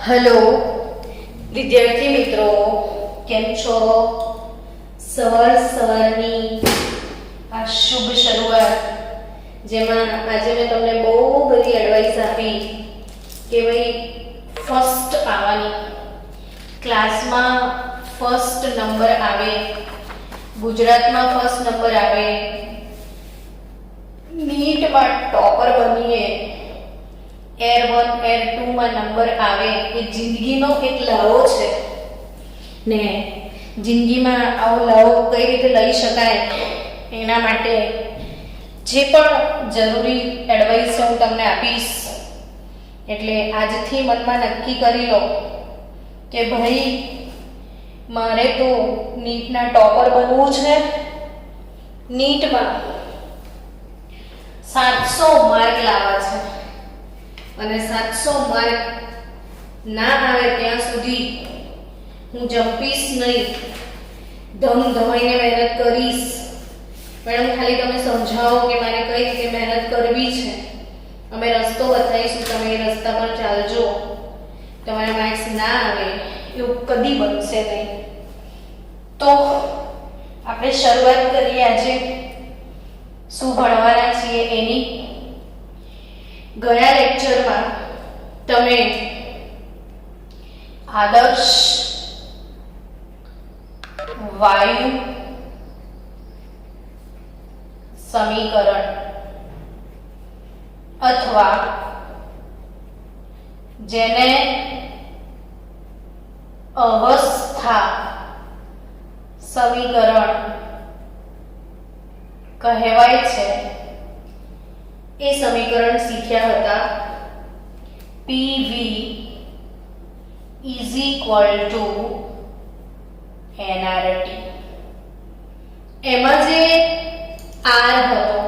Hello વિદ્યાર્થી મિત્રો, કેમ છો? સવારની આ શુભ શરૂઆત જેમાં આજે મેં તમને બહુ બધી એડવાઇસ આપી કે ભાઈ ફર્સ્ટ આવવાની, ક્લાસમાં ફર્સ્ટ નંબર આવે, ગુજરાતમાં ફર્સ્ટ નંબર આવે, નીટમાં ટોપર બનીએ, એર 1 એર 2 માં નંબર આવે એ જિંદગીનો એક લાવો છે ને જિંદગીમાં આવો લાવો કઈ રીતે લઈ શકાય એના માટે જે પણ જરૂરી એડવાઇસ હું તમને આપીશ. એટલે આજથી મનમાં નક્કી કરી લો કે ભાઈ મારે તો નીટના ટોપર બનવું છે. નીટમાં 700 માર્ક લાવવા છે અને 700 માર્ક ના આવે ત્યાં સુધી હું જંપીશ નહીં, ધમધમાઈને મહેનત કરીશ. મેડમ ખાલી તમે સમજાવો કે મારે કઈ રીતે મહેનત કરવી છે, અમે રસ્તો બતાવીશું, તમે એ રસ્તા પર ચાલજો. તમારા માર્ક્સ ના આવે એવું કદી બનશે નહીં. તો આપણે શરૂઆત કરીએ આજે શું ભણવાના છીએ એની. ગયા લેક્ચરમાં તમે આદર્શ વાયુ સમીકરણ અથવા જેને અવસ્થા સમીકરણ કહેવાય છે એ સમીકરણ શીખ્યા હતા. PV is equal to nRT. એમાં જે R હતો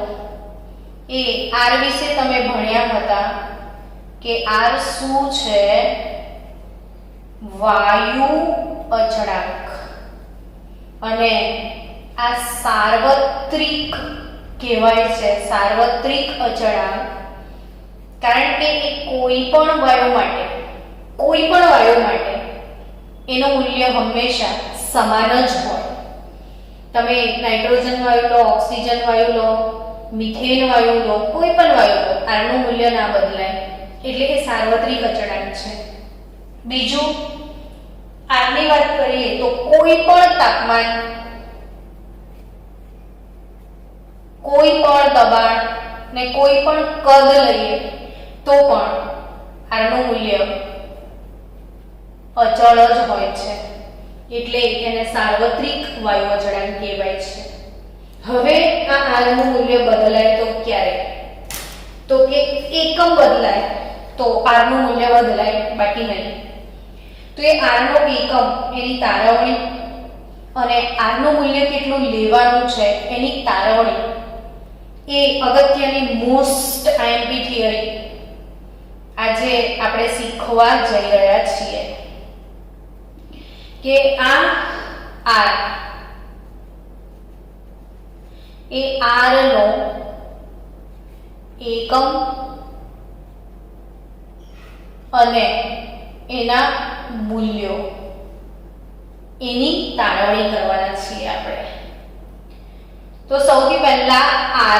એ R વિશે તમે ભણ્યા હતા કે R શું છે? વાયુ અચળાંક. અને આ સાર્વત્રિક કહેવાય છે, સાર્વત્રિક અચળાંક, કારણ કે એ કોઈ પણ વાયુ માટે એનું મૂલ્ય હંમેશા સમાન જ હોય. તમે નાઇટ્રોજન વાયુ લો, ઓક્સિજન વાયુ લો, મિથેન વાયુ લો, કોઈ પણ વાયુ લો, આનું મૂલ્ય ના બદલાય. એટલે કે સાર્વત્રિક અચળાંક છે. બીજું આની વાત કરીએ તો કોઈ પણ તાપમાન, કોઈ પણ દબાણ ને કોઈ પણ કદ લઈએ તો પણ આનું મૂલ્ય અચળ જ હોય છે. એટલે એને સાર્વત્રિક વાયુ અચળાંક કહેવાય છે. હવે આ R નું મૂલ્ય બદલાય તો ક્યારે? તો કે એકમ બદલાય તો R નું મૂલ્ય બદલાય, બાકી નહીં. તો એ R નો એકમ, એની તારવણી અને R નું મૂલ્ય કેટલું લેવાનું છે એની તારવણી એ અગત્યની મોસ્ટ IMP થિયરી આજે આપણે શીખવા જઈ રહ્યા છીએ કે આ R એ R નો એકમ અને એના મૂલ્યો એની તારવણી કરવાના છીએ આપણે. તો સૌથી પહેલા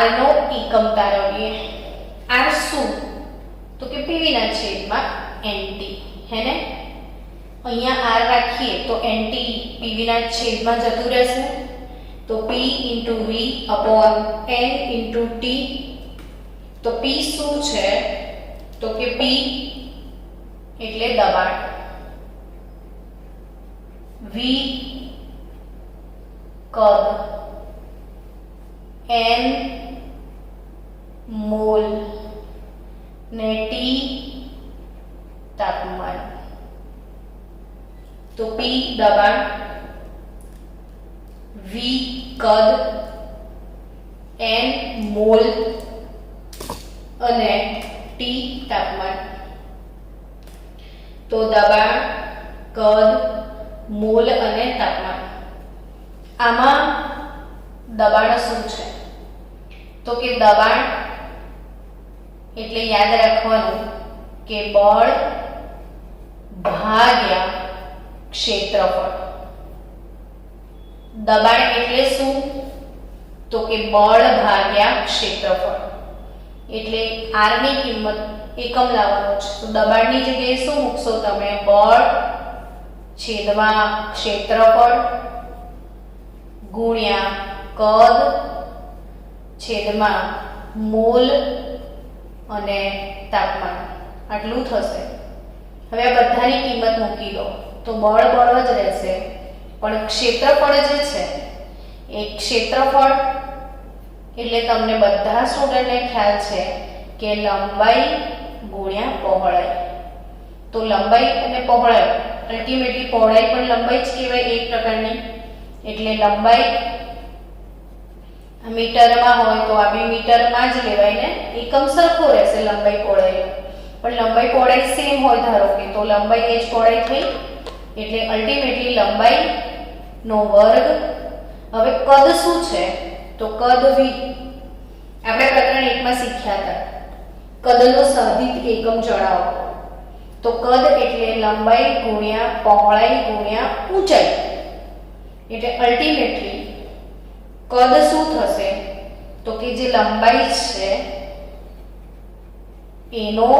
R નો એકમ તારવીએ. R શું? તો કે PV ના છેદમાં NT. હે ને? અહીંયા R રાખીએ તો NT PV ના છેદમાં જતું રહેશે. તો P × V / N × T. તો P શું છે? તો કે P એટલે દબાણ, V કદ, N મોલ ને T તાપમાન. તો P દબાણ, V કદ, N મોલ અને T તાપમાન. તો દબાણ, કદ, મોલ અને તાપમાન. આમાં દબાણ શું છે? તો કે દબાણ એટલે યાદ રાખવાનું કે બળ ભાગ્યા ક્ષેત્રફળ. દબાણ એટલે શું? તો કે બળ ભાગ્યા ક્ષેત્રફળ. એટલે r ની કિંમત એકમ લાવવાનો છે. તો દબાણની જગ્યાએ શું મૂકશો તમે? બળ છેદમાં ક્ષેત્રફળ ગુણ્યા કદ છેદમાં મોલ અને તાપમાન. આટલું થશે. હવે આ બધાની કિંમત મૂકી દો તો બળ બળ જ રહેશે, પણ ક્ષેત્રફળ જે છે એ ક્ષેત્રફળ એટલે તમને બધા સ્ટુડન્ટને ખ્યાલ છે કે લંબાઈ ગુણ્યા પહોળાઈ. તો લંબાઈ અને પહોળાઈ અલ્ટિમેટલી પહોળાઈ પણ લંબાઈ જ કહેવાય એક પ્રકારની. એટલે લંબાઈ મીટરમાં હોય તો આ બી મીટરમાં જ લેવાય ને, એકમ સરખો રહેશે લંબાઈ પહોળાઈ. પણ લંબાઈ પહોળાઈ સેમ હોય ધારો કે, તો લંબાઈ એ જ પહોળાઈ થઈ. એટલે અલ્ટિમેટલી લંબાઈ નો વર્ગ. હવે કદ શું છે? તો કદ v આપણે પ્રકરણ 1 માં શીખ્યા હતા. કદનો સહગુણિત એકમ જણાવો. તો કદ એટલે લંબાઈ ગુણ્યા પહોળાઈ ગુણ્યા ઊંચાઈ. એટલે અલ્ટિમેટલી કદ શું થશે? તો કે જે લંબાઈ છે એનો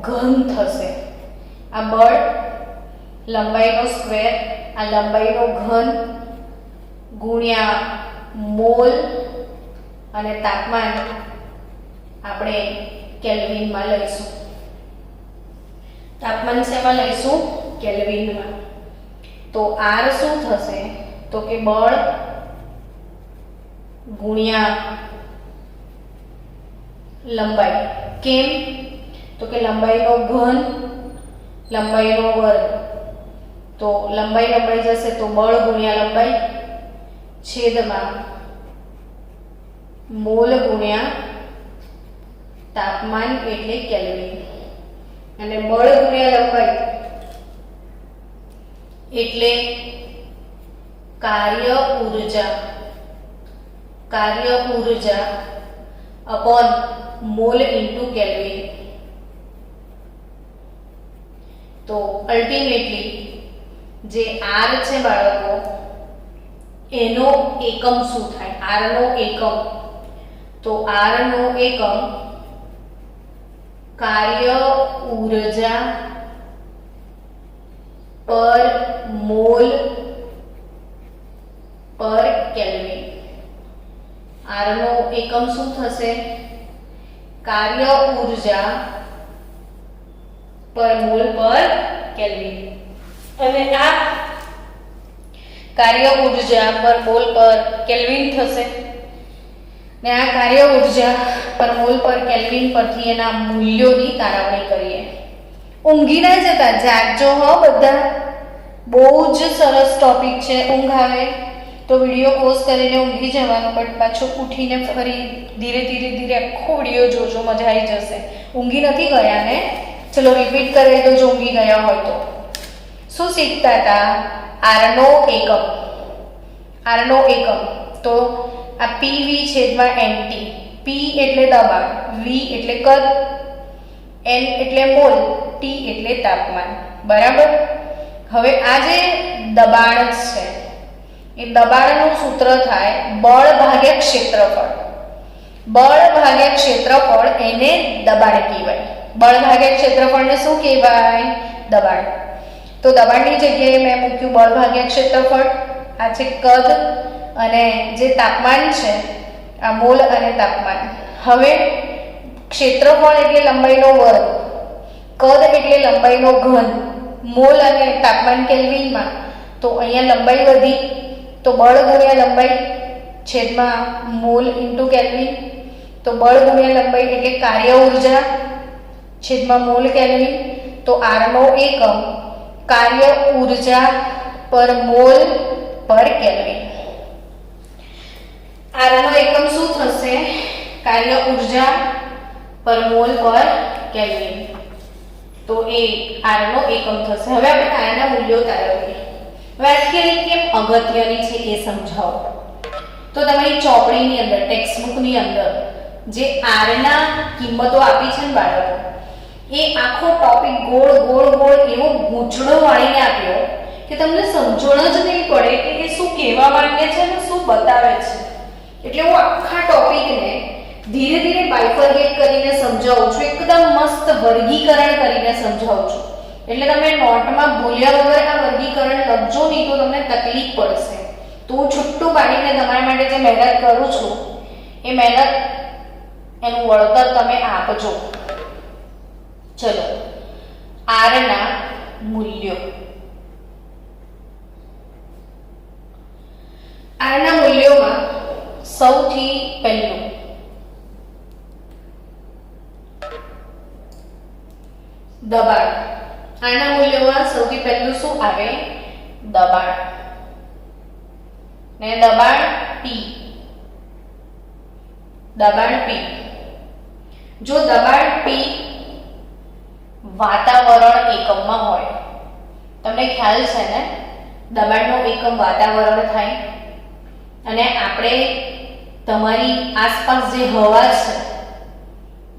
ઘન થશે. આ બળ લંબાઈનો સ્ક્વેર, આ લંબાઈનો ઘન ગુણ્યા મોલ અને તાપમાન આપણે કેલ્વિનમાં લઈશું. તાપમાન શેમાં લઈશું? કેલ્વિનમાં. તો r શું થશે? તો કે બળ ગુણ્યા લંબાઈ. કેમ? તો કે લંબાઈનો ઘન લંબાઈનો વર્ગ. તો લંબાઈ જશે તો બળ ગુણ્યા લંબાઈ છેદમાં મોલ ગુણ્યા તાપમાન એટલે કેલ્વિન. અને બળ ગુણ્યા લંબાઈ એટલે કાર્ય ઊર્જા અપોન મોલ ઇન્ટુ કેલ્વિન. તો અલ્ટિમેટલી જે r છે બાળકો એનો એકમ શું થાય? r નો એકમ. તો r નો એકમ કાર્ય ઊર્જા પર મોલ પર કેલ્વિન. r નો એકમ શું થશે? કાર્ય ઊર્જા પર મોલ પર કેલ્વિન. અને આ કાર્ય ઊર્જા પર મોલ પર કેલ્વિન થશે. ને આ કાર્ય ઊર્જા પર મોલ પર કેલ્વિન પરથી એના મૂલ્યોની તારવણી કરીએ. ઊંઘી ના જતા, જાગજો હો બધા. બહુ જ સરસ ટોપિક છે. ઊંઘ આવે તો વિડીયો પોઝ કરીને ઊંઘી જવાનું, બટ પાછું ઉઠીને ફરી ધીરે ધીરે આખો વિડીયો જોજો, મજા આવી જશે. ઊંઘી નથી ગયા ને? ચલો રિપીટ કરી દો જો ઊંઘી ગયા હોય તો. શું શીખતા હતા? r નો એકમ. r નો એકમ તો આ pv છેદમાં nt. p એટલે દબાણ, v એટલે કદ, n એટલે મોલ, t એટલે તાપમાન. બરાબર. હવે આ જે દબાણ છે એ દબાણનું સૂત્ર થાય બળ ભાગ્યા ક્ષેત્રફળ. બળ ભાગ્યા ક્ષેત્રફળ એને દબાણ કહેવાય. બળ ભાગ્યા ક્ષેત્રફળને શું કહેવાય? દબાણ. તો દબાણની જગ્યાએ મેં મૂક્યું બળ ભાગ્યા ક્ષેત્રફળ. આ છે કદ અને જે તાપમાન છે આ મોલ અને તાપમાન. હવે ક્ષેત્રફળ એટલે લંબાઈનો વર્ગ, કદ એટલે લંબાઈનો ઘન, મોલ અને તાપમાન કેલ્વિનમાં. તો અહીંયા લંબાઈ વધી તો બળ ગુણ્યા લંબાઈ છેદમાં મોલ ઇન્ટુ કેલ્વિન. તો બળ ગુણ્યા લંબાઈ એટલે કાર્ય ઊર્જા છેદમાં મોલ કેલ્વિન. તો r નો એકમ કાર્ય ઊર્જા પર મોલ પર કેલ્વિન. r નો એકમ શું થશે? કાર્ય ઊર્જા પર મોલ પર કેલ્વિન. તો એ r નો એકમ થશે. હવે આપણે r ના મૂલ્યો તારવીએ. વ્યાખ્યા કેમ અગત્યની છે એ સમજાવો. તો તમારી ચોપડીની અંદર, ટેક્સ્ટબુકની અંદર જે r ના કિંમતો આપી છે ને બાળકો, એ આખો ટોપિક ગોળ ગોળ ગોળ એવો ગૂંચળો વાળીને આપ્યો કે તમને સમજણ જ નહીં પડે કે એ શું કહેવા માંગે છે અને શું બતાવે છે. એટલે હું આખા ટોપિકને ધીરે ધીરે બાયફર્ગેટ કરીને સમજાવું છું, એકદમ મસ્ત વર્ગીકરણ કરીને સમજાવું છું. એટલે તમે નોટમાં ભૂલ્યા વગર આ વર્ગીકરણ લખજો, નહીં તો તમને તકલીફ પડશે. તો હું છૂટું પાડીને તમારા માટે જે મહેનત કરું છું એ મહેનત એનું વળતર તમે આપજો. ચલો, R ના મૂલ્યો. R ના મૂલ્યોમાં સૌથી પહેલું દબાણ. R ના મૂલ્યોમાં સૌથી પહેલું શું આવે? દબાણ. ને દબાણ P. દબાણ P. જો દબાણ P વાતાવરણ એકમમાં હોય, તમને ખ્યાલ છે ને, દબાણનો એકમ વાતાવરણ થાય. અને આપણે તમારી આસપાસ જે હવા છે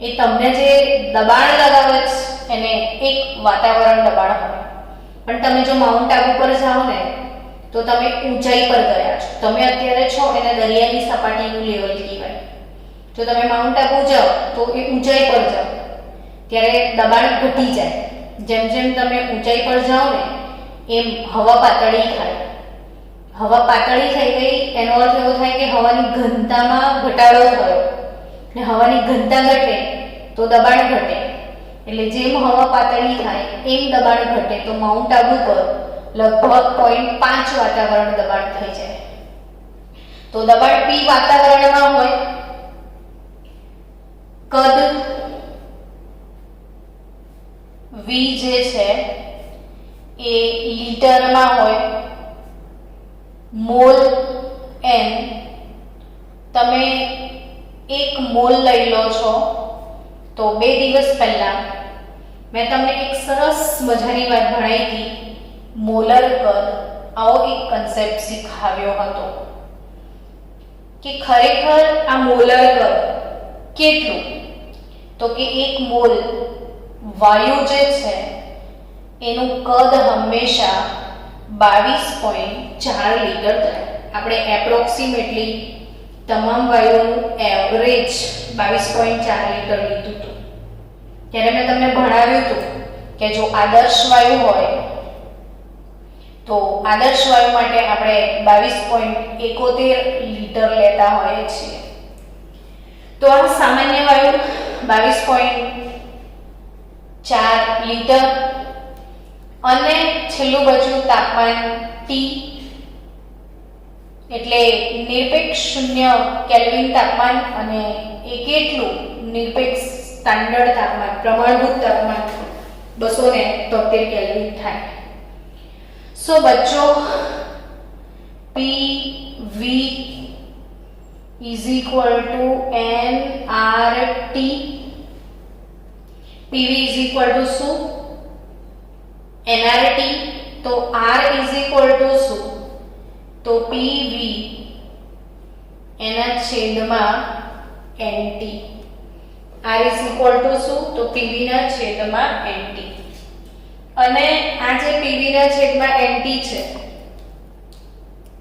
એ તમને જે દબાણ લગાવે છે એને એક વાતાવરણ દબાણ હોય. પણ તમે જો માઉન્ટ આબુ પર જાઓ ને તો તમે ઊંચાઈ પર ગયા છો. તમે અત્યારે છો એને દરિયાની સપાટીનું લેવલ કહેવાય. જો તમે માઉન્ટ આબુ જાઓ તો એ ઊંચાઈ પર જાઓ ત્યારે દબાણ ઘટી જાય. જેમ જેમ તમે ઊંચાઈ પર જાઓ ને એમ હવા પાતળી થાય. હવા પાતળી થઈ ગઈ એનો અર્થ એવો થાય કે હવાની ઘનતામાં ઘટાડો થયો. ને હવાની ઘનતા ઘટે તો દબાણ ઘટે. એટલે જેમ હવા પાતળી થાય એમ દબાણ ઘટે. તો માઉન્ટ આબુ પર લગભગ 0.5 વાતાવરણ દબાણ થઈ જાય. તો દબાણ P વાતાવરણમાં હોય, કદ V જે છે એ લીટરમાં હોય, મોલ N. તમે 1 મોલ લઈ લો છો તો 2 દિવસ પહેલા મેં તમને એક સરસ મજાની વાત ભણાવી હતી, મોલર કદ. આવો એક કન્સેપ્ટ શીખવ્યો હતો કે ખરેખર આ મોલર કદ કેટલું, તો કે 1 મોલ વાયુ જે છે એનું કદ હંમેશા 22.4 લીટર થાય. આપણે એપ્રોક્સિમેટલી તમામ વાયુઓનું એવરેજ 22.4 લીટર લીધું હતું. ત્યારે મેં તમને ભણાવ્યું હતું કે જો આદર્શ વાયુ હોય તો આદર્શ વાયુ માટે આપણે 22.71 લીટર લેતા હોઈએ છીએ. તો આ સામાન્ય વાયુ 22.4 લીટર. અને છેલ્લું બચ્યું તાપમાન T, એટલે નિરપેક્ષ શૂન્ય કેલ્વિન તાપમાન. અને એ કેટલું? નિરપેક્ષ સ્ટાન્ડર્ડ તાપમાન, પ્રમાણભૂત તાપમાન 273 કેલ્વિન થાય. સો બચ્ચો PV is equal to nRT. PV is equal to શું? nRT. તો R is equal to શું? તો PV એના છેદમાં NT. R is equal to શું? તો PV ના છેદમાં NT. અને આ જે PV ના છેદમાં NT છે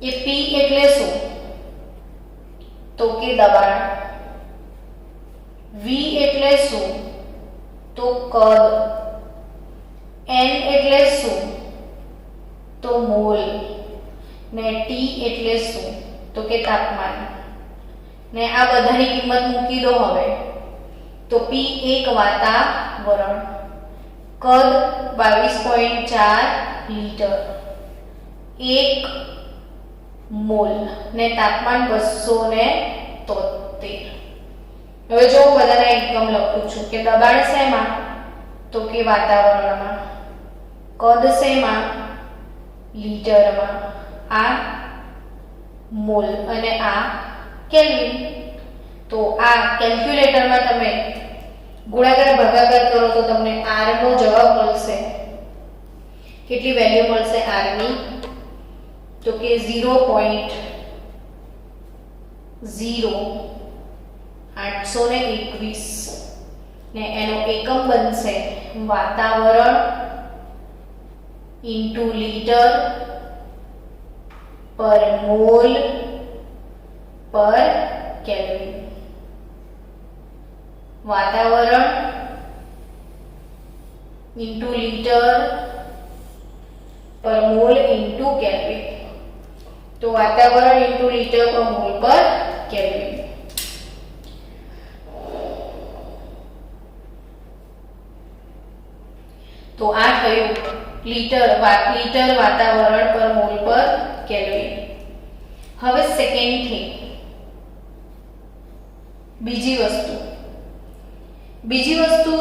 એ P એટલે શું? તો કે દબાણ. V એટલે શું? તો કદ. N એટલે શું? તો મોલ. ને T એટલે શું? તો કે તાપમાન. ને આ બધાની કિંમત મૂકી દો હવે. તો P એક વાતાવરણ, કદ 22.4 લીટર, 1 મોલ ને તાપમાન 273. હવે જો હું બધાના એકમ લખું છું કે દબાણ શેમાં? તો કે વાતાવરણમાં. કદ શેમાં? લીટરમાં. આ મોલ અને આ કેલ્વિન. તો આ કેલ્ક્યુલેટરમાં તમે ગુણાકાર ભાગાકાર કરો તો તમને R નો જવાબ મળશે. કેટલી વેલ્યુ મળશે R ની? તો કે 0.0821 ને એનો એકમ બનશે વાતાવરણ લીટર પર મોલ પર કેલ્વિન. વાતાવરણ ઇન્ટુ લીટર પર મોલ ઇન્ટુ કેલ્વિન. તો વાતાવરણ ઇન્ટુ લીટર પર મોલ પર કેલ્વિન. તો આ થયું લીટર વાતાવરણ પર મોલ પર કેલ્વિન. હવે સેકન્ડ થિંગ, બીજી વસ્તુ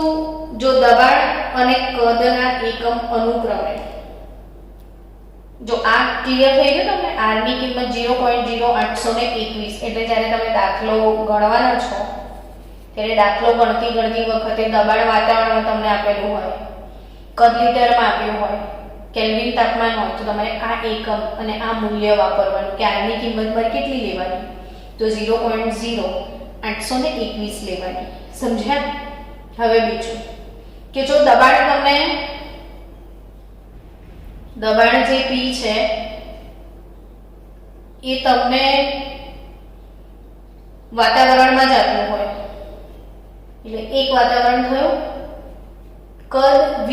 જો દબાણ અને કદના એકમ અનુક્રમે, જો આ ક્લિયર થઈ ગયું તમને, r ની કિંમત 0.0821 એટલે જ્યારે તમે દાખલો ગણવાના છો ત્યારે દાખલો ગણતી વખતે દબાણ વાતાવરણમાં તમને આપેલું હોય, કદ લીટરમાં આપ્યું હોય, કેલ્વિન તાપમાન હોય, તો તમારે આ એકમ અને આ મૂલ્ય વાપરવાનું કે r ની કિંમત પર કેટલી લેવાની, તો 0.0821 લેવાની. સમજ્યા? હવે બીજું કે જો દબાણ જે P છે એ તમને વાતાવરણમાં જ આપ્યું હોય, એટલે એક વાતાવરણ થયું, કદ V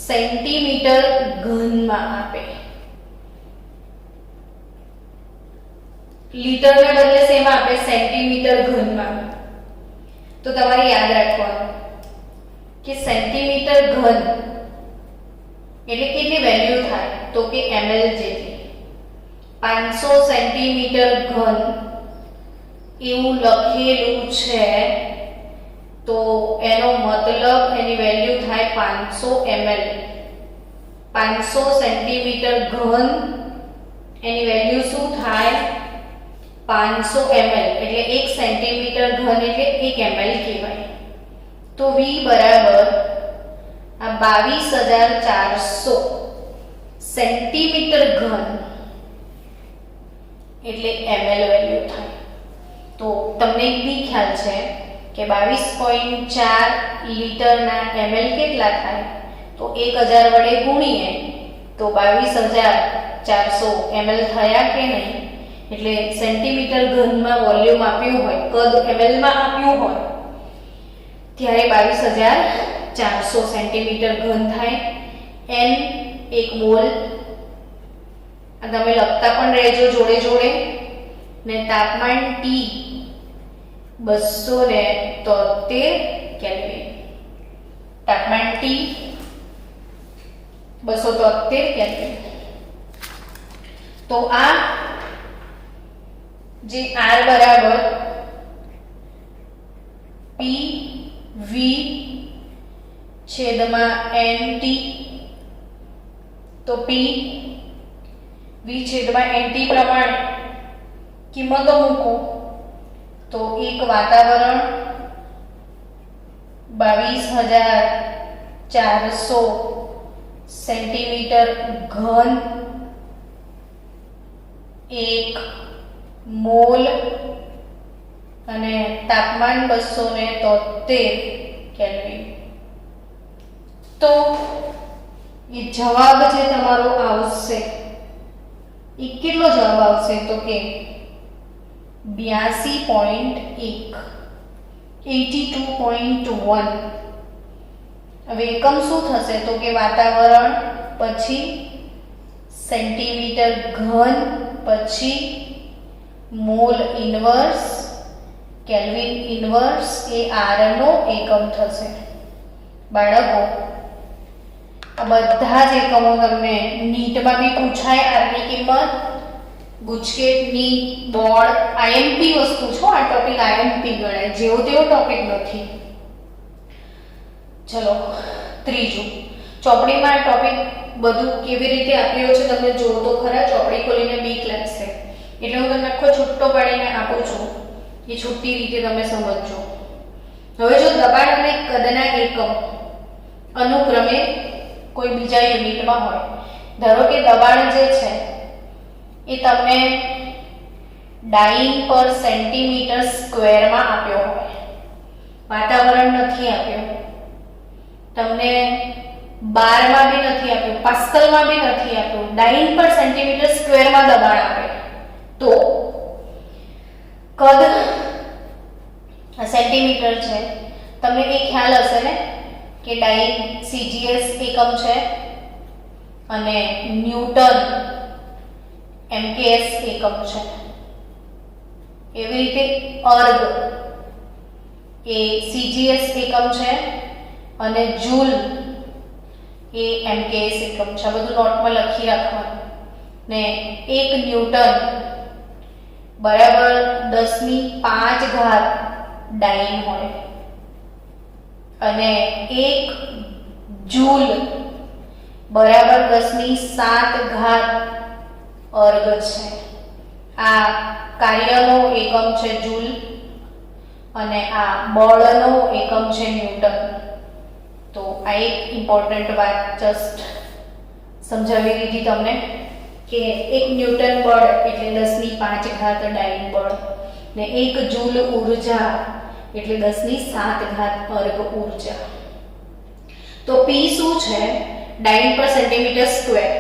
સેન્ટીમીટર ઘનમાં આપે, લીટરને બદલે શેમાં આપે, સેન્ટીમીટર ઘનમાં. તો તમારે યાદ રાખવાનું કે સેન્ટીમીટર ઘન એટલે કેટલી વેલ્યુ થાય, તો કે ml જેટલી. 500 સેન્ટીમીટર ઘન એવું લખેલું છે તો એનો મતલબ એની વેલ્યુ થાય 500 ml. 500 સેન્ટીમીટર ઘન એની વેલ્યુ શું થાય, 500 ml એટલે 1 સેન્ટીમીટર ઘન એટલે 1 ml કહેવાય. તો V બરાબર આ 22,400 સેન્ટીમીટર ઘન એટલે ml વેલ્યુ થાય. તો તમને એક બી ખ્યાલ છે કે 22.4 લીટરના ml કેટલા થાય, તો 1000 વડે ગુણીએ તો 22,400 ml થયા કે નહીં. એટલે સેન્ટીમીટર ઘનમાં વોલ્યુમ આપ્યું હોય, કદ ml માં આપ્યું હોય ત્યારે 22,400 સેન્ટીમીટર ઘન થાય. n 1 મોલ, આ તમે લખતા પણ રહેજો જોડે ને. તાપમાન T 273 કેલ્વિન. તાપમાન T 273 કેલ્વિન. તો આ જે R બરાબર PV છેદમાં NT, તો PV છેદમાં NT પ્રમાણે કિંમતો મૂકો તો એક વાતાવરણ 22,400 સેન્ટીમીટર ઘન, 1 મોલ અને તાપમાન 273 કેલ્વિન. તો એ જવાબ જે તમારો આવશે એ કેટલો જવાબ આવશે, તો કે 82.1. હવે એકમ શું થશે, તો કે વાતાવરણ પછી સેન્ટીમીટર ઘન પછી મોલ ઇન્વર્સ કેલ્વિન ઇન્વર્સ એ r નો એકમ થશે. બાળકો આ બધા જ એકમો તમને નીટમાં બી પૂછાય. r ની કિંમત ગુજકેટ ની બોર્ડ IMP વસ્તુ છો, આ ટોપિક IMP ગણાય, જેવો તેવો ટોપિક નથી. ચલો ત્રીજું, ચોપડીમાં ટોપિક બધું કેવી રીતે આપ્યો છે તમે જોવો તો ખરા. ચોપડી ખોલીને બીક લાગશે એટલે હું તમને આખો છૂટો પાડીને આપું છું, એ છૂટી રીતે તમે સમજજો. હવે જો દબાણ અને કદના એકમ અનુક્રમે કોઈ બીજા યુનિટમાં હોય, ધારો કે દબાણ જે છે એ તમને ડાઇન પર સેન્ટીમીટર સ્ક્વેરમાં આપ્યો હોય, વાતાવરણ નથી આપ્યો, તમને બારમાં બી નથી આપ્યું, પાસ્કલમાં બી નથી આપ્યું, ડાઇન પર સેન્ટીમીટર સ્ક્વેરમાં દબાણ આપે તો કદ સેન્ટીમીટર છે. તમને એ ખ્યાલ હશે ને કે ડાઇન સીજીએસ એકમ છે અને ન્યૂટન એમકેએસ એકમ છે. એવી રીતે અર્ગ એ સીજીએસ એકમ છે અને જૂલ એ એમકેએસ એકમ છે. આ બધું નોટમાં લખી રાખવાનું. ને 1 ન્યૂટન બરાબર 10⁵ ડાઇન હોય અને 1 જૂલ બરાબર 10⁷ અર્ગ છે. આ કાર્યનો એકમ છે જૂલ અને આ બળનો એકમ છે ન્યૂટન. તો આ એક ઇમ્પોર્ટન્ટ વાત જસ્ટ સમજાવી દીધી તમને કે 1 ન્યૂટન બળ એટલે 10⁵ ડાઇન બળ ને 1 જૂલ ઊર્જા એટલે 10⁷ અર્ગ ઊર્જા. તો P શું છે? ડાઇન પર સેન્ટીમીટર સ્ક્વેર.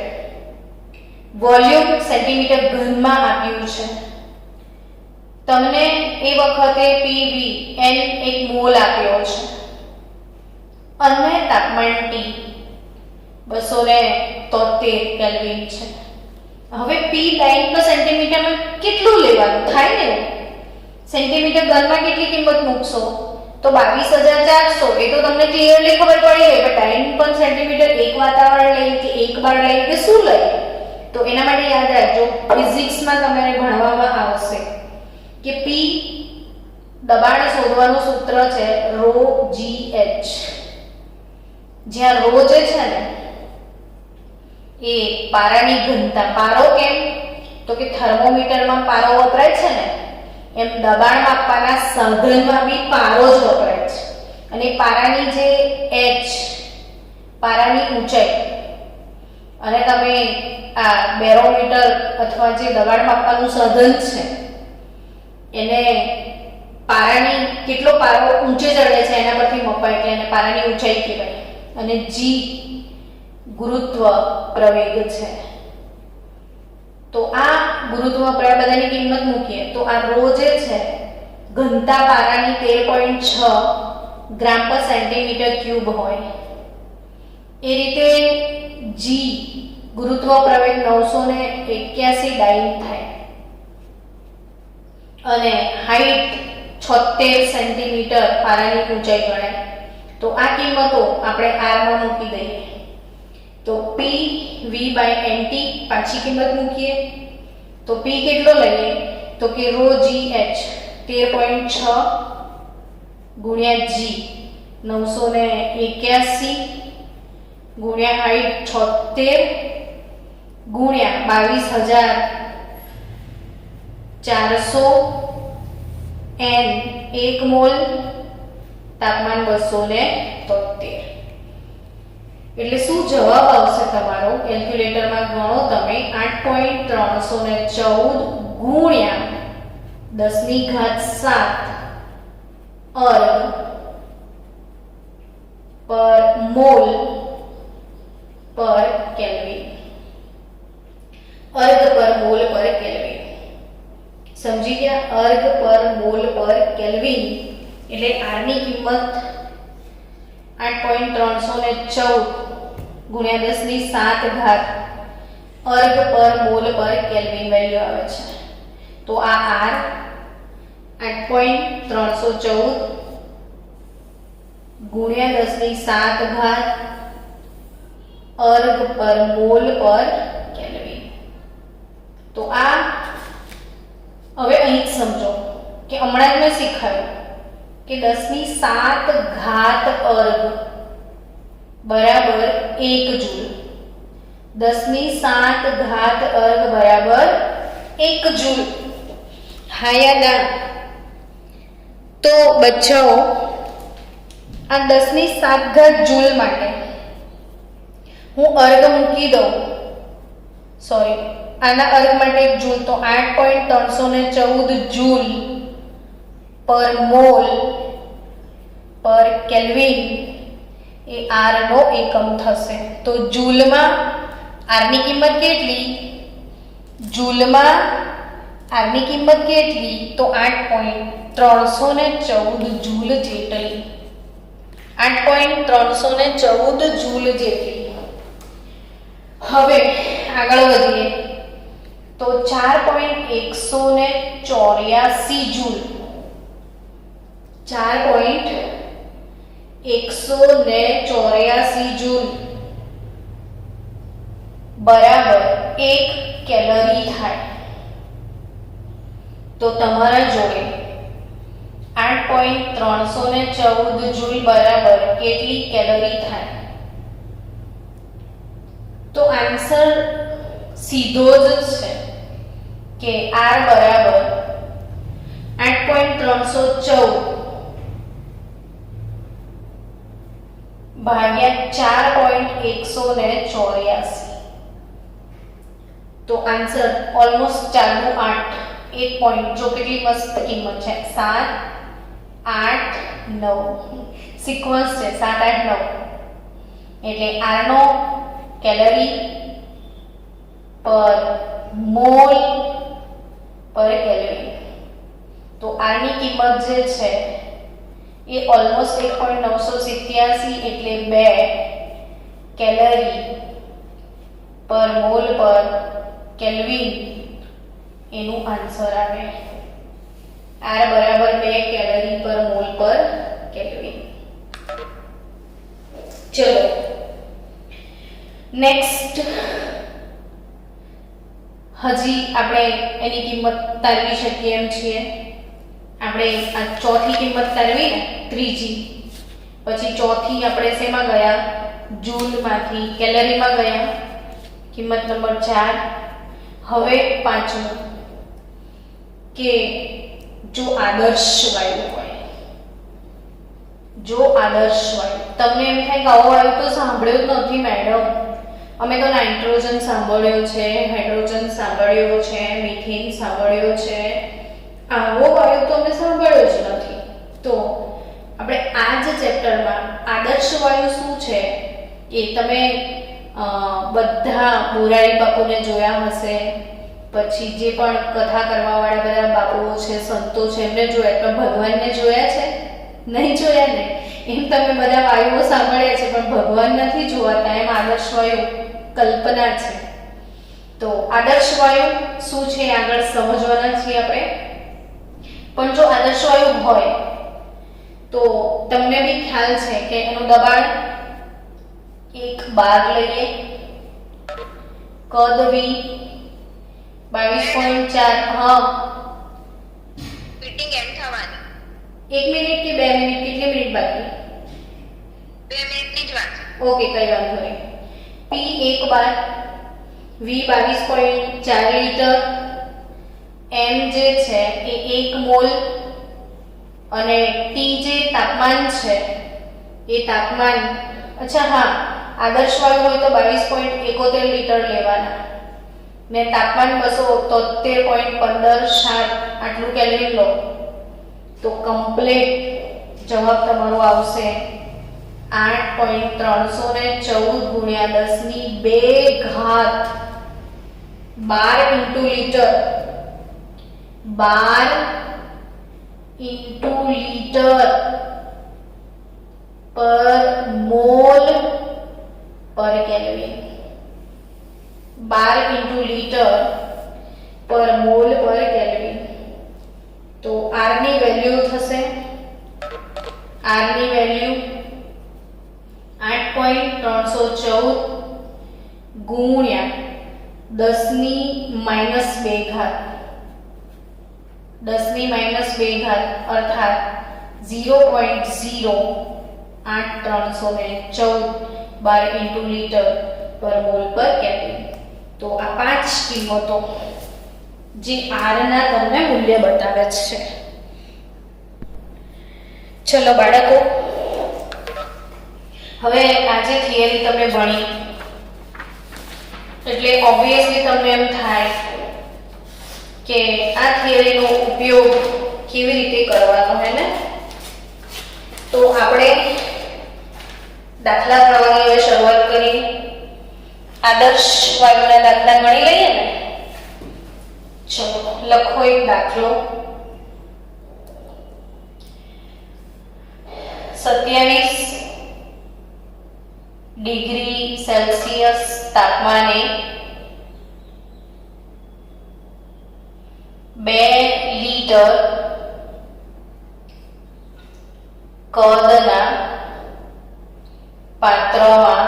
વોલ્યુમ સેન્ટીમીટર ઘનમાં આપ્યું છે. તમને એ વખતે PV N એક મોલ આપ્યો છે અને તાપમાન T 273 કેલ્વિન છે. હવે P ડાઇન પર સેન્ટીમીટરમાં કેટલું લેવાનું થાય ને? સેન્ટીમીટર ઘનમાં કેટલી કિંમત મૂકશો તો 22,400. એ તો તમને ક્લિયરલી ખબર પડી ગઈ. પણ ડાઇન પર સેન્ટીમીટર એક વાતાવરણ લઈ કે એક બાર લઈ કે શું લઈ? તો એના માટે યાદ રાખજો, ફિઝિક્સમાં તમારે ભણવામાં આવશે કે P દબાણ શોધવાનું સૂત્ર છે ρgh. જ્યાં ρ જે છે ને એ પારાની ઘનતા. પારો કેમ? તો કે થર્મોમીટરમાં પારો વપરાય છે ને એમ દબાણ માપવાના સાધનમાં બી પારો જ વપરાય છે. અને પારાની જે h પારાની ઊંચાઈ, અને તમે આ બેરોમીટર અથવા જે દબાણ માપવાનું સાધન છે એને પારાની કેટલો પારો ઊંચે ચડે છે એના પરથી મપાય એટલે એને પારાની ઊંચાઈ કહેવાય. અને g ગુરુત્વ પ્રવેગ છે. તો આ ગુરુત્વ પ્રવેગ બધાની કિંમત મૂકીએ તો આ ρ જે છે ઘનતા પારાની 13.6 ગ્રામ પર સેન્ટીમીટર ક્યુબ હોય. એ રીતે g ગુરુત્વ પ્રવેગ 981 ડાઇન થાય અને હાઈટ 76 સેન્ટીમીટર પારાની ઊંચાઈ ગણાય. તો આ કિંમતો આપણે r માં મૂકી દઈએ તો P V/nt પાછી કિંમત મૂકીએ તો P કેટલો લઈએ તો કે ρgh 13.6 ગુણ્યા g 981 ગુણ્યા હાઈટ 76 ગુણ્યા 22,400 n 1 મોલ તાપમાન 273. એટલે શું જવાબ આવશે તમારો? કેલ્ક્યુલેટરમાં ગણો તમે 8.314 ગુણ્યા 10⁷ અર્ગ પર મોલ પર કેલ્વિન. અર્ગ પર મોલ પર કેલ્વિન. સમજી ગયા? અર્ગ પર મોલ પર કેલ્વિન એટલે r ની કિંમત 8.314 ગુણ્યા 10⁷ અર્ગ પર મોલ પર કેલ્વિન વેલ્યુ આવે છે. તો આ r 8.314 ગુણ્યા 10⁷ અર્ગ પર મોલ પર કેલ્વિન. તો આ હવે અહીં સમજો કે હમણાં જ મેં શીખવાડ્યું કે 10⁷ અર્ગ બરાબર 1 જૂલ. 10⁷ અર્ગ બરાબર 1 જૂલ. હા યા ના? તો બચ્ચાઓ આ 10⁷ જૂલ માટે હું અર્ગ મૂકી દઉં. સોરી, આના અર્ગ માટે 1 જૂલ તો 8.314 જૂલ પર મોલ પર કેલ્વિન એ R નો એકમ થશે. તો જૂલમાં R ની કિંમત કેટલી? જૂલમાં R ની કિંમત કેટલી? તો 8.314 જૂલ જેટલી. 8.314 જૂલ જેટલી. હવે આગળ વધીએ તો 4.184 જૂલ. 4.184 જૂલ બરાબર 1 કેલરી થાય. તો તમારા જોડે 8.314 જૂલ બરાબર કેટલી કેલરી થાય? તો આન્સર સીધો જ છે કે R બરાબર 8.314 ભાગ્યા 4.184. તો આન્સર ઓલમોસ્ટ 4 નું 8. 1 પોઈન્ટ જો કેટલી મસ્ત કિંમત છે. 7 8 9 સિક્વન્સ છે. 7 8 9 એટલે R નો કેલરી પર મોલ પર કેલરી. તો R ની કિંમત જે છે એ ઓલમોસ્ટ 1.987 એટલે 2 કેલરી પર મોલ પર કેલ્વિન એનું આન્સર આવે. R બરાબર 2 કેલરી પર મોલ પર કેલ્વિન. ચલો નેક્સ્ટ હજી આપણે એની કિંમત તારવી શકીએ એમ છીએ. આપણે આ ચોથી કિંમત તારવી ને ત્રીજી, પછી ચોથી આપણે શેમાં ગયા? જૂલમાંથી કેલરીમાં ગયા. કિંમત નંબર 4. હવે પાંચમું કે જો આદર્શ વાયુ હોય. જો આદર્શ વાયુ, તમને એમ થાય કે આવો વાયુ તો સાંભળ્યો જ નથી મેડમ. અમે તો નાઇટ્રોજન સાંભળ્યો છે, હાઇડ્રોજન સાંભળ્યો છે, મિથેન સાંભળ્યો છે, આવો વાયુ તો અમે સાંભળ્યો જ નથી. તો આપણે આ જ ચેપ્ટરમાં આદર્શ વાયુ શું છે એ તમે બધા મોરારી બાપુને જોયા હશે, પછી જે પણ કથા કરવા વાળા બધા બાપુઓ છે, સંતો છે, એમને જોયા, પણ ભગવાનને જોયા છે? નહીં જોયા ને. એમ તમે બધા વાયુઓ સાંભળ્યા છે પણ ભગવાન નથી જોવાતા. એમ આદર્શ વાયુ કલ્પના છે. તો આદર્શ વાયુ શું છે આગળ સમજવાના છીએ આપણે. પણ જો આદર્શ વાયુ હોય તો તમને બી ખ્યાલ છે કે એનું દબાણ 1 બાર લઈએ, કદ V 22.4. હા મીટિંગ એમ થવાની 1 મિનિટ કે 2 મિનિટ? કેટલી મિનિટ બાકી? 2 મિનિટની જ વાત. ઓકે, કઈ વાંધો નહીં. P 1 બાર, V 22.4 લીટર, M જે છે એ 1 મોલ અને T જે તાપમાન છે એ તાપમાન. અચ્છા હા, આદર્શ વાયુ હોય તો 22.71 લીટર લેવાના ને તાપમાન 273.15 આટલું કેલ્વિન લો. તો કમ્પ્લીટ જવાબ તમારો આવશે 8.314 ગુણ્યા 10 ની 2 ઘાત 12 લીટર. 12 લીટર પર મોલ પર કેલ્વિન. 12 લીટર પર મોલ પર કેલ્વિન. તો R ની વેલ્યુ થશે, R ની વેલ્યુ 8.314 ગુણ્યા 10 ની -2 ઘાત. 10 ની -2 ઘાત અર્થાત 0.08314 12 લીટર પર મોલ પર કેલ્વિન. તો આ 5 કિંમતો જે R ના તમને મૂલ્ય બતાવે છે. ચલો બાળકો, હવે આજે થિયરી તમે ભણી એટલે ઓબ્વિયસલી તમને એમ થાય કે આ થિયરીનો ઉપયોગ કેવી રીતે કરવાનો હે ને. તો આપણે દાખલા ગણવાની હવે શરૂઆત કરી. આદર્શ વાયુના દાખલા ગણી લઈએ ને. ચલો લખો એક દાખલો. 27 ડિગ્રી સેલ્સિયસ તાપમાને 2 લીટર કદના પાત્રમાં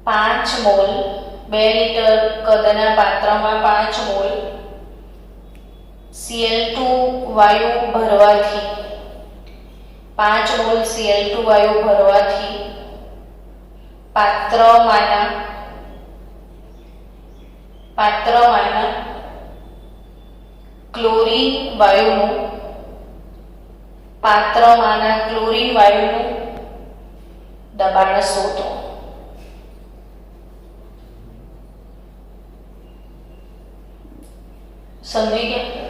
5 મોલ 2 લીટર કદના પાત્રમાં 5 મોલ Cl2 વાયુ ભરવાથી 5 મોલ Cl2 વાયુ ભરવાથી પાત્રમાંના ક્લોરીન વાયુનું દબાણ શોધો. સમજી ગયા?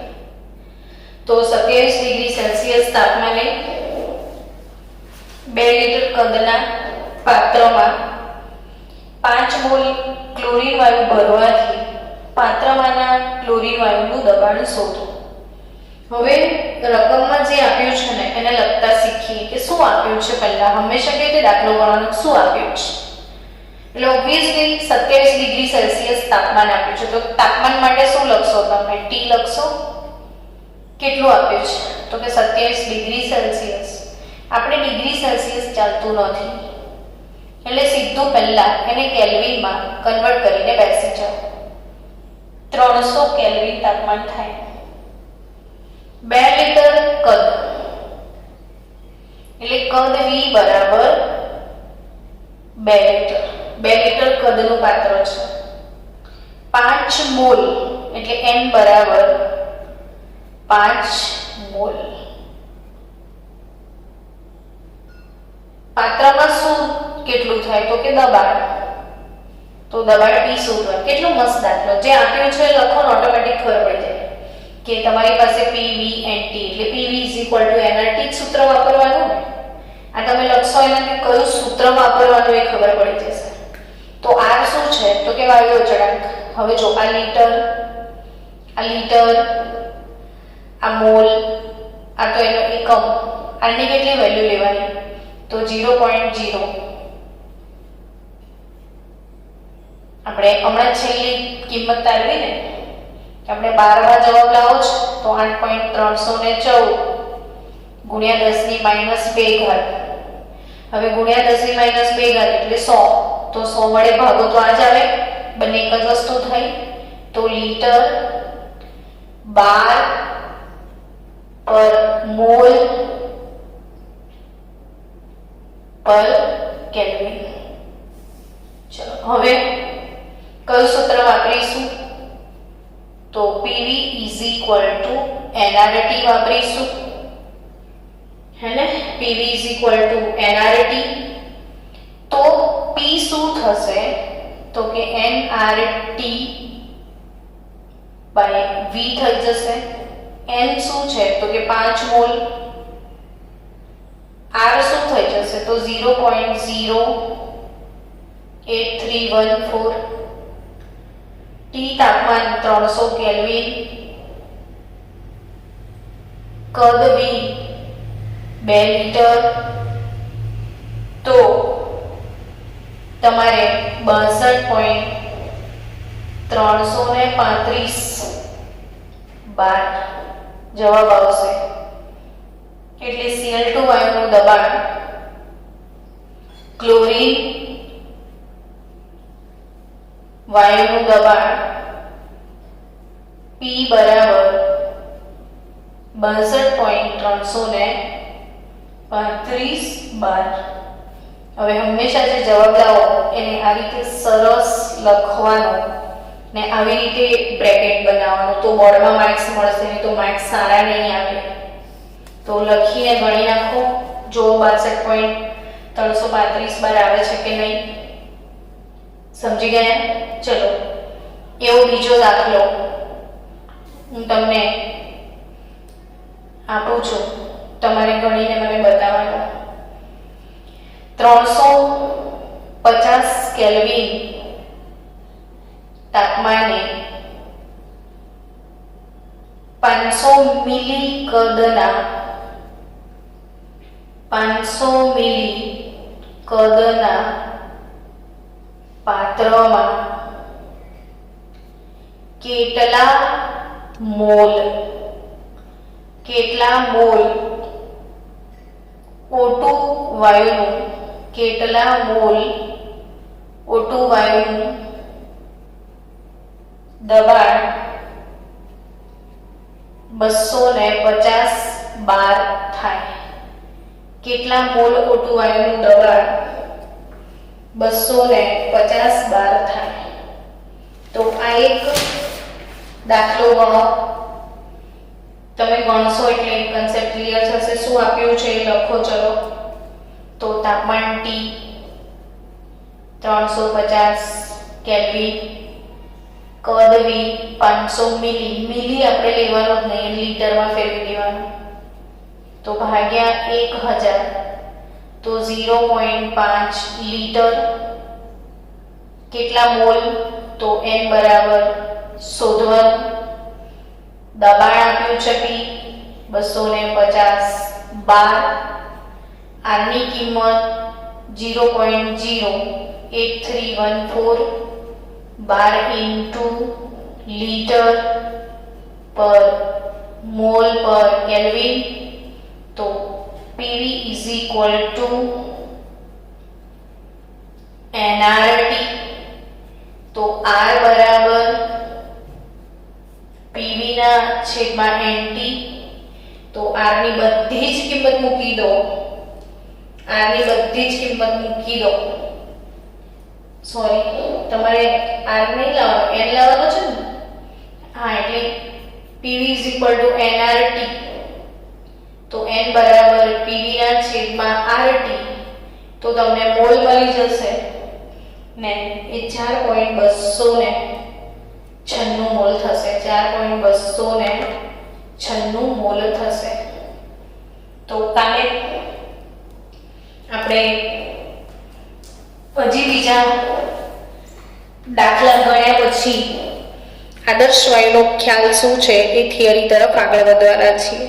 તો 27 ડિગ્રી સેલ્સિયસ તાપમાને 2 લીટર કદના પાત્રમાં 5 મોલ ક્લોરીન વાયુ ભરવાથી પાત્રમાંના ક્લોરીન વાયુનું દબાણ શોધો. હવે રકમમાં જે આપ્યું છે ને એને લગતા શીખીએ કે શું આપ્યું છે. પહેલા હંમેશા કે દાખલો ગણવાનો શું આપ્યું છે. એટલે ઓબ્વિયસલી 27 ડિગ્રી સેલ્સિયસ તાપમાન આપ્યું છે. તો તાપમાન માટે શું લખશો તમે? ટી લખશો. કેટલું આપ્યું છે? તો કે 27 ડિગ્રી સેલ્સિયસ. આપણે ડિગ્રી સેલ્સિયસ ચાલતું નથી એટલે સીધું પહેલા એને કેલ્વિનમાં કન્વર્ટ કરીને બેસી જાઓ. 300 કેલ્વિન તાપમાન થાય. 2 લીટર કદ એટલે કદ V બરાબર 2 લીટર. 2 લીટર કદનું પાત્ર છે. 5 મોલ એટલે N બરાબર 5 મોલ. પાત્રમાં શું કેટલું થાય? તો કે દબાણ. તો દબાણ P શું થાય? કેટલો મસ્ત દાખલો. જે આપ્યું છે લખો ને ઓટોમેટિક ખબર પડી જાય કે તમારી પાસે PV NT એટલે PV NRT સૂત્ર વાપરવાનું ને. આ તમે લખશો એનાથી કયું સૂત્ર વાપરવાનું એ ખબર પડી જશે. તો R શું છે? તો કે વાયુ અચળાંક. હવે જો આ લીટર આ મોલ આ તો એનો એકમ. આની કેટલી વેલ્યુ લેવાની? તો 0.0. આપણે હમણાં છેલ્લી કિંમત તારવી ને કે આપણે 12 માં જવાબ લાવો છો તો 8.314 ગુણ્યા 10 ની -2 ઘાત. હવે ગુણ્યા 10 ની -2 ઘાત એટલે 100. તો 100 વડે ભાગો તો આ જ આવે. બંને એક જ વસ્તુ થઈ. તો લીટર 12 પર મોલ પર કેલ્વિન. ચલો હવે કયું સૂત્ર વાપરીશું? તો PV nRT વાપરીશું. હે ને? PV nRT. તો P શું થશે? તો કે nRT બાય V થઈ જશે. N શું છે? તો કે 5 મોલ. R શું થઈ જશે? તો 0.08314. T તાપમાન 300 કેલ્વિન. કદ V 2 લીટર. તો તમારે 62.335 બાર જવાબ આવશે. એટલે Cl2 વાયુનું દબાણ ક્લોરીન વાયુનું દબાણ P બરાબર 62.335 બાર. હવે હંમેશા જે જવાબ લાવો એને આ રીતે સરસ લખવાનો ને આવી રીતે બ્રેકેટ બનાવવાનું. તો બોર્ડમાં માર્ક્સ મળશે, નહીં તો માર્ક્સ સારા નહીં આવે. તો લખીને ગણી નાખો. જો 62.335 બાર આવે છે કે નહીં. સમજી ગયા? ચલો એવો બીજો દાખલો હું તમને આપું છું. તમારે ગણીને મને બતાવવાનો. 350 કેલ્વિન તાપમાને 500 મિલી કદના પાત્રમાં કેટલા મોલ O2 વાયુનું દબાણ 250 બાર થાય? કેટલા મોલ O2 વાયુનું દબાણ 250 બાર થાય? તો આ એક દાખલો ગણો. તમે ગણશો એટલે કન્સેપ્ટ ક્લિયર થશે. શું આપ્યું છે એ લખો. ચલો, તો તાપમાન T 350 કેલ્વિન, કદ V 500 મિલી આપણે લેવાનો જ નહીં, લીટરમાં ફેરવી દેવાનો. તો ભાગ્યા 1000 તો 0.5 લીટર. કેટલા મોલ? તો n બરાબર શોધવાનું. દબાણ આપ્યું છે P 250 બાર. R ની કિંમત 0.08314 બાર ઇન્ટુ લીટર પર મોલ પર કેલ્વિન. તો PV is equal to nRT. તો R બરાબર PV ના છેદમાં NT. તો R ની બધી જ કિંમત મૂકી દો. સોરી, તમારે R નહીં લાવવાનો, N લાવવાનો છે ને. હા, એટલે PV is equal to nRT. તો N બરાબર PV ના છેદમાં RT. તો તમને મોલ મળી જશે ને એ 4.296 મોલ થશે. 4.296 મોલ થશે. તો કાલે આપણે હજી બીજા દાખલા ગણ્યા પછી આદર્શ વાયુનો ખ્યાલ શું છે એ થિયરી તરફ આગળ વધવાના છીએ.